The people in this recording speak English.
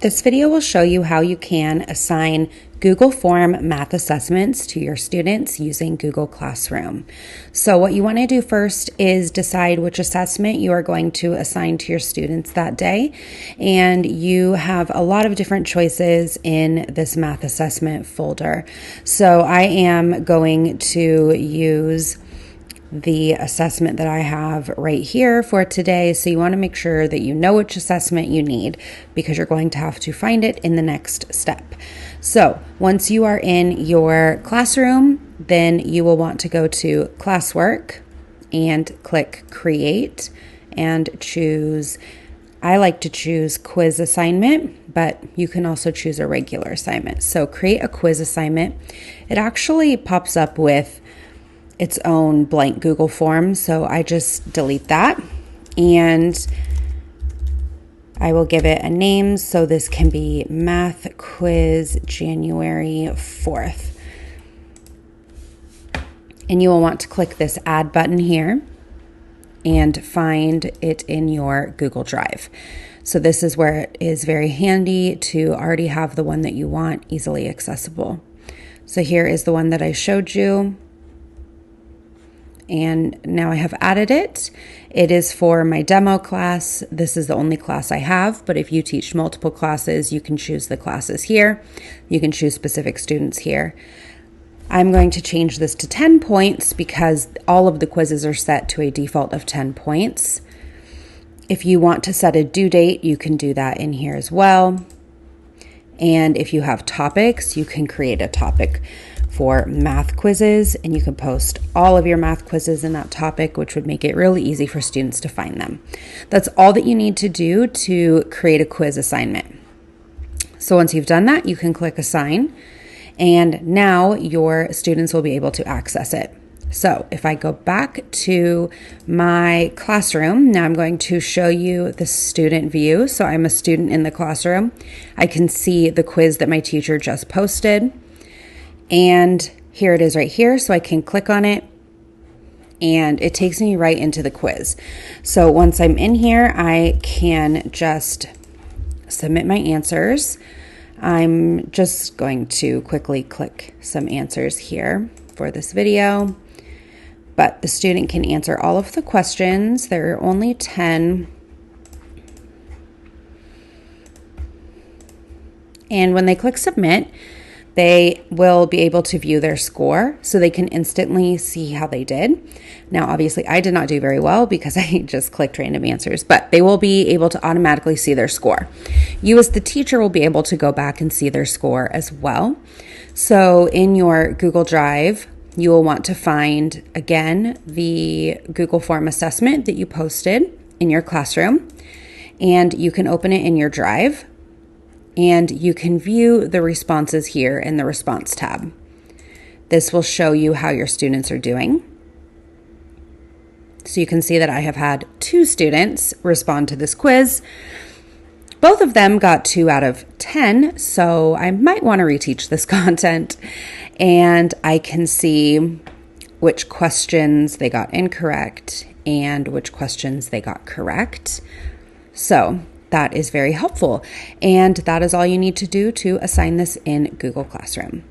This video will show you how you can assign Google Form math assessments to your students using Google Classroom. So what you want to do first is decide which assessment you are going to assign to your students that day. And you have a lot of different choices in this math assessment folder. So I am going to use the assessment that I have right here for today. So you want to make sure that you know which assessment you need because you're going to have to find it in the next step. So once you are in your classroom, then you will want to go to classwork and click create and choose, I like to choose quiz assignment, but you can also choose a regular assignment. So create a quiz assignment. It actually pops up with its own blank Google form. So I just delete that and I will give it a name. So this can be Math Quiz January 4th. And you will want to click this add button here and find it in your Google Drive. So this is where it is very handy to already have the one that you want easily accessible. So here is the one that I showed you. And now I have added it. It is for my demo class. This is the only class I have, but if you teach multiple classes, you can choose the classes here. You can choose specific students here. I'm going to change this to 10 points because all of the quizzes are set to a default of 10 points. If you want to set a due date, you can do that in here as well. And if you have topics, you can create a topic for math quizzes, and you can post all of your math quizzes in that topic, which would make it really easy for students to find them. That's all that you need to do to create a quiz assignment. So once you've done that, you can click assign, and now your students will be able to access it. So if I go back to my classroom, now I'm going to show you the student view. So I'm a student in the classroom. I can see the quiz that my teacher just posted. And here it is right here. So I can click on it and it takes me right into the quiz. So once I'm in here, I can just submit my answers. I'm just going to quickly click some answers here for this video. But the student can answer all of the questions. There are only 10. And when they click submit, they will be able to view their score so they can instantly see how they did. Now, obviously, I did not do very well because I just clicked random answers, but they will be able to automatically see their score. You as the teacher will be able to go back and see their score as well. So in your Google Drive, you will want to find, again, the Google Form assessment that you posted in your classroom, and you can open it in your Drive. And you can view the responses here in the response tab. This will show you how your students are doing. So you can see that I have had 2 students respond to this quiz. Both of them got 2 out of 10, so I might want to reteach this content. And I can see which questions they got incorrect and which questions they got correct. So that is very helpful. And that is all you need to do to assign this in Google Classroom.